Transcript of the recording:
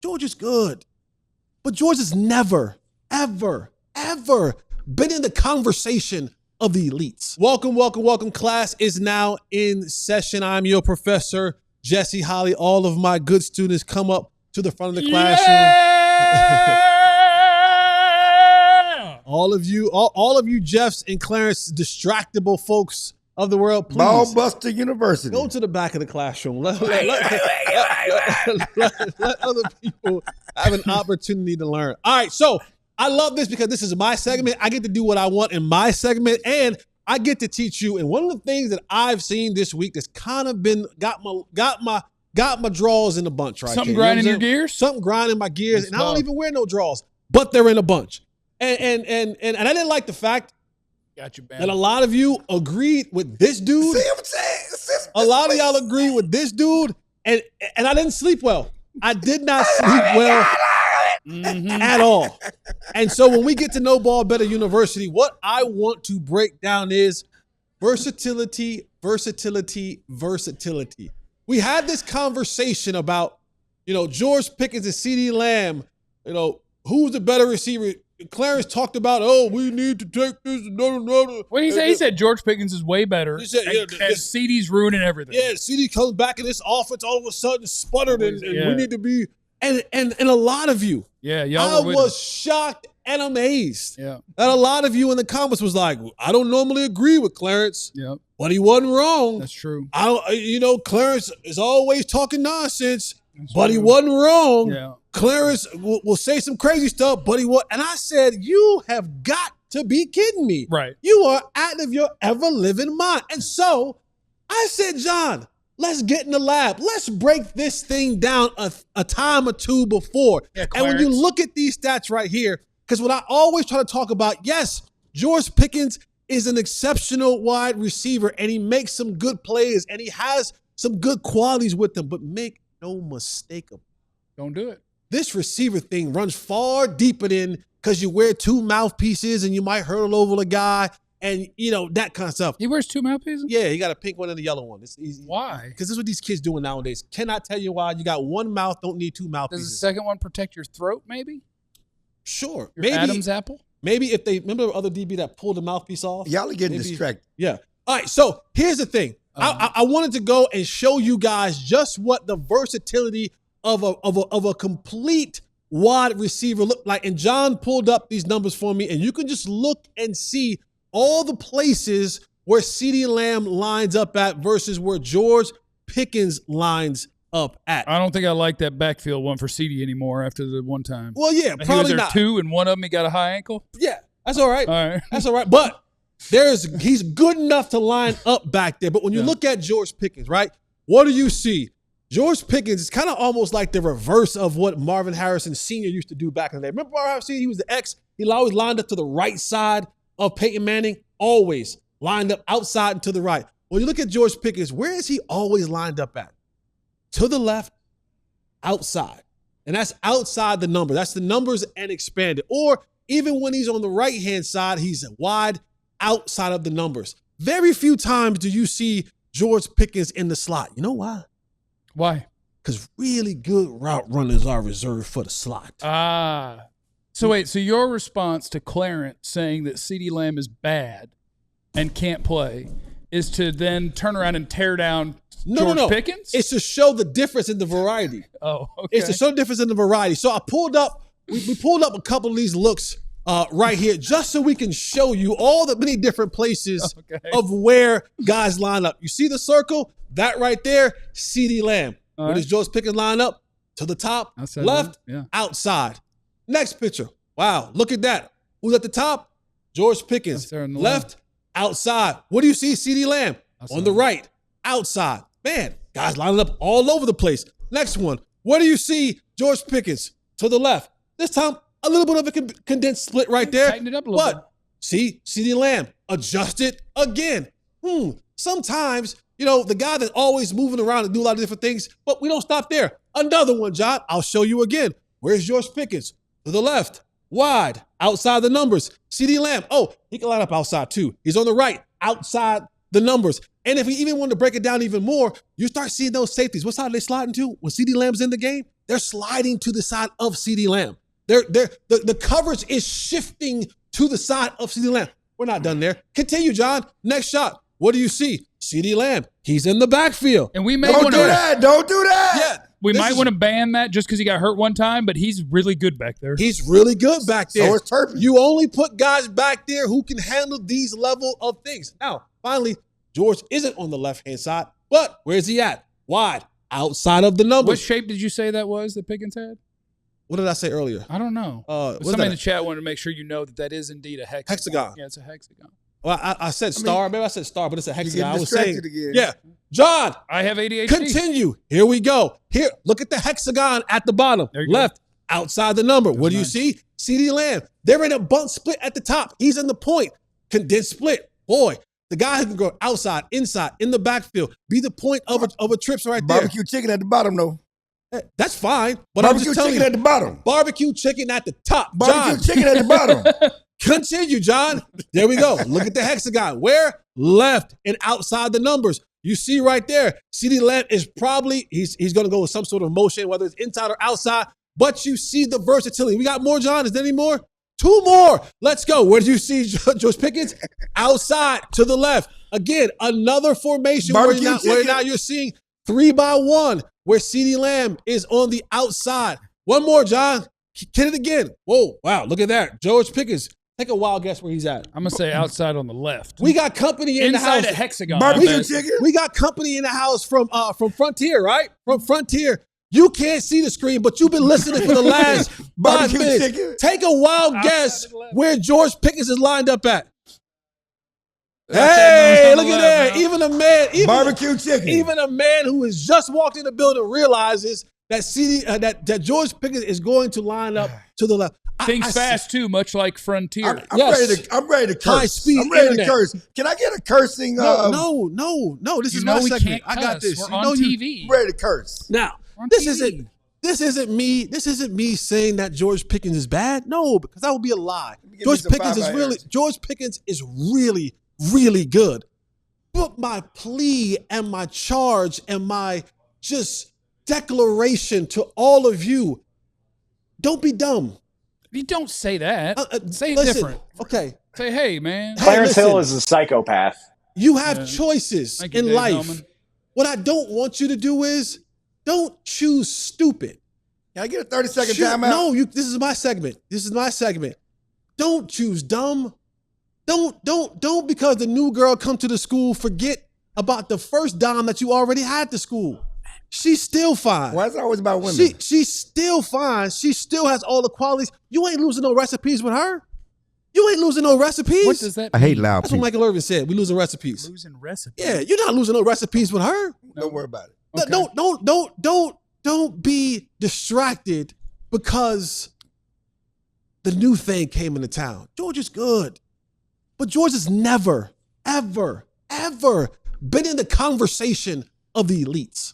George is good. But George has never, ever, ever been in the conversation of the elites. Welcome, welcome, welcome. Class is now in session. I'm your professor, Jesse Holly. All of my good students come up to the front of the classroom. Yeah! all of you Jeffs and Clarence, distractible folks of the world, please. Ballbuster University. Go to the back of the classroom. Let other people have an opportunity to learn. All right, so I love this because this is my segment. I get to do what I want in my segment, and I get to teach you. And one of the things that I've seen this week that's kind of been got my draws in a bunch right Something here. grinding your gears? Something grinding my gears, and I don't even wear no draws, but they're in a bunch. And I didn't like the fact that a lot of you agreed with this dude. See what I'm saying? A lot of y'all agree with this dude, and I didn't sleep well. I did not sleep well at all. And so when we get to Know Ball Better University, what I want to break down is versatility, versatility, versatility. We had this conversation about, George Pickens and CeeDee Lamb, who's the better receiver? Clarence talked about, we need to take this. Well, he said George Pickens is way better. He said, and CeeDee's ruining everything. Yeah, CeeDee comes back in this offense, all of a sudden sputtered, and we need to be. And a lot of you, y'all I was shocked and amazed. Yeah, that a lot of you in the comments was like, I don't normally agree with Clarence. Yeah, but he wasn't wrong. That's true. Clarence is always talking nonsense, but he wasn't wrong. Yeah. Clarence will say some crazy stuff, but he was. And I said, you have got to be kidding me. Right. You are out of your ever-living mind. And so I said, John, let's get in the lab. Let's break this thing down a time or two before. Yeah, and when you look at these stats right here, because what I always try to talk about, yes, George Pickens is an exceptional wide receiver, and he makes some good plays, and he has some good qualities with him, but make no mistake about it. Don't do it. This receiver thing runs far deeper than because you wear two mouthpieces and you might hurdle over a guy and, that kind of stuff. He wears two mouthpieces? Yeah, he got a pink one and a yellow one. It's easy. Why? Because this is what these kids doing nowadays. Cannot tell you why. You got one mouth, don't need two mouthpieces. Does the second one protect your throat, maybe? Sure. Your Adam's apple? Maybe if they, remember the other DB that pulled the mouthpiece off? Y'all are getting distracted. Yeah. All right, so here's the thing. I wanted to go and show you guys just what the versatility of a complete wide receiver look like. And John pulled up these numbers for me, and you can just look and see all the places where CeeDee Lamb lines up at versus where George Pickens lines up at. I don't think I like that backfield one for CeeDee anymore after the one time. Well, yeah, probably not. Two, and one of them he got a high ankle? Yeah, that's all right. All right. That's all right. But he's good enough to line up back there. But when you look at George Pickens, right, what do you see? George Pickens is kind of almost like the reverse of what Marvin Harrison Sr. used to do back in the day. Remember Marvin Harrison? He was the X. He always lined up to the right side of Peyton Manning, always lined up outside and to the right. When you look at George Pickens, where is he always lined up at? To the left, outside. And that's outside the number. That's the numbers and expanded. Or even when he's on the right-hand side, he's wide outside of the numbers. Very few times do you see George Pickens in the slot. You know why? Why? Because really good route runners are reserved for the slot. So wait, so your response to Clarence saying that CeeDee Lamb is bad and can't play is to then turn around and tear down George Pickens? It's to show the difference in the variety. Oh, okay. It's to show the difference in the variety. So I pulled up, we pulled up a couple of these looks right here just so we can show you all the many different places of where guys line up. You see the circle? That right there, CeeDee Lamb. Where does George Pickens line up? To the top, outside left, yeah. Outside. Next picture. Wow, look at that. Who's at the top? George Pickens. Left, outside. What do you see? CeeDee Lamb. Outside. On the right, outside. Man, guys lining up all over the place. Next one. What do you see? George Pickens. To the left. This time, a little bit of a condensed split right there. Tighten it up a little bit. See, CeeDee Lamb. Adjust it again. Sometimes, the guy that's always moving around and do a lot of different things, but we don't stop there. Another one, John. I'll show you again. Where's George Pickens? To the left. Wide. Outside the numbers. CeeDee Lamb. Oh, he can line up outside too. He's on the right. Outside the numbers. And if we even want to break it down even more, you start seeing those safeties. What side are they sliding to? When CeeDee Lamb's in the game, they're sliding to the side of CeeDee Lamb. The coverage is shifting to the side of CeeDee Lamb. We're not done there. Continue, John. Next shot. What do you see? CeeDee Lamb. He's in the backfield. And we may Don't want do to that. Don't do that. Yeah. we might want to ban that just because he got hurt one time, but he's really good back there. He's really good back there. So is Turpin. You only put guys back there who can handle these level of things. Now, finally, George isn't on the left-hand side, but where's he at? Wide, outside of the numbers. What shape did you say that was that Pickens had? What did I say earlier? I don't know. What's Somebody in that? the chat wanted to make sure you know that is indeed a hexagon. Hexagon. Yeah, it's a hexagon. Well, I said star. Maybe I said star, but it's a hexagon. I was saying, again. yeah. John, I have ADHD. continue. Here we go. Here, look at the hexagon at the bottom. There you Left, outside the number. What do you nice. see? CeeDee Lamb. They're in a bunt split at the top. He's in the point. Condensed split. Boy, the guy who can go outside, inside, in the backfield, be the point of a trips right there. Barbecue chicken at the bottom, though. That's fine. But Barbecue I'm just telling chicken you, at the bottom. barbecue chicken at the top. Barbecue John, chicken at the bottom. continue, John. There we go. Look at the hexagon. Where? Left and outside the numbers. You see right there, CeeDee Lamb is probably, he's going to go with some sort of motion, whether it's inside or outside, but you see the versatility. We got more, John. Is there any more? 2 more. Let's go. Where do you see George Pickens? Outside to the left. Again, another formation where now you're seeing 3-by-1, where CeeDee Lamb is on the outside. One more, John. Hit it again. Whoa, wow, look at that. George Pickens. Take a wild guess where he's at. I'm going to say outside on the left. We got company in Inside the house. a hexagon. Barbecue chicken. We got company in the house from Frontier, right? From Frontier. You can't see the screen, but you've been listening for the last 5 Barbecue minutes. chicken. Take a wild guess to the left. where George Pickens is lined up at. Outside Hey, on the look at left, that. huh? Even a man, Barbecue chicken. even a man who has just walked in the building realizes that that George Pickens is going to line up to the left. Thinks fast, too, much like Frontier. I'm Yes. ready to curse. High-speed I'm ready internet. to curse. Can I get a cursing? No. This You is know my we segment. can't I got cuss. this. We're You on know you- TV. I'm ready to curse. Now, We're on this TV. isn't me saying that George Pickens is bad. No, because that would be a lie. me George some Pickens is five really irons. George Pickens is really, really good. But my plea and my charge and my just declaration to all of you, don't be dumb. You don't say that. Say it Listen, different. Okay. Say, hey, man. Hey, Clarence listen. Hill is a psychopath. You have choices Thank you, in Dave life. Hellman. What I don't want you to do is don't choose stupid. Can I get a 30-second Shoot, timeout? no, this is my segment. Don't choose dumb. Don't because the new girl come to the school forget about the first dom that you already had at the school. She's still fine. Why is it always about women? She's still fine. She still has all the qualities. You ain't losing no recipes with her. You ain't losing no recipes. What does that I mean? hate loud That's what people. Michael Irvin said. We losing recipes. Losing recipes. Yeah, you're not losing no recipes with her. Don't worry about it. Okay. Don't be distracted because the new thing came into town. George is good. But George has never, ever, ever been in the conversation of the elites.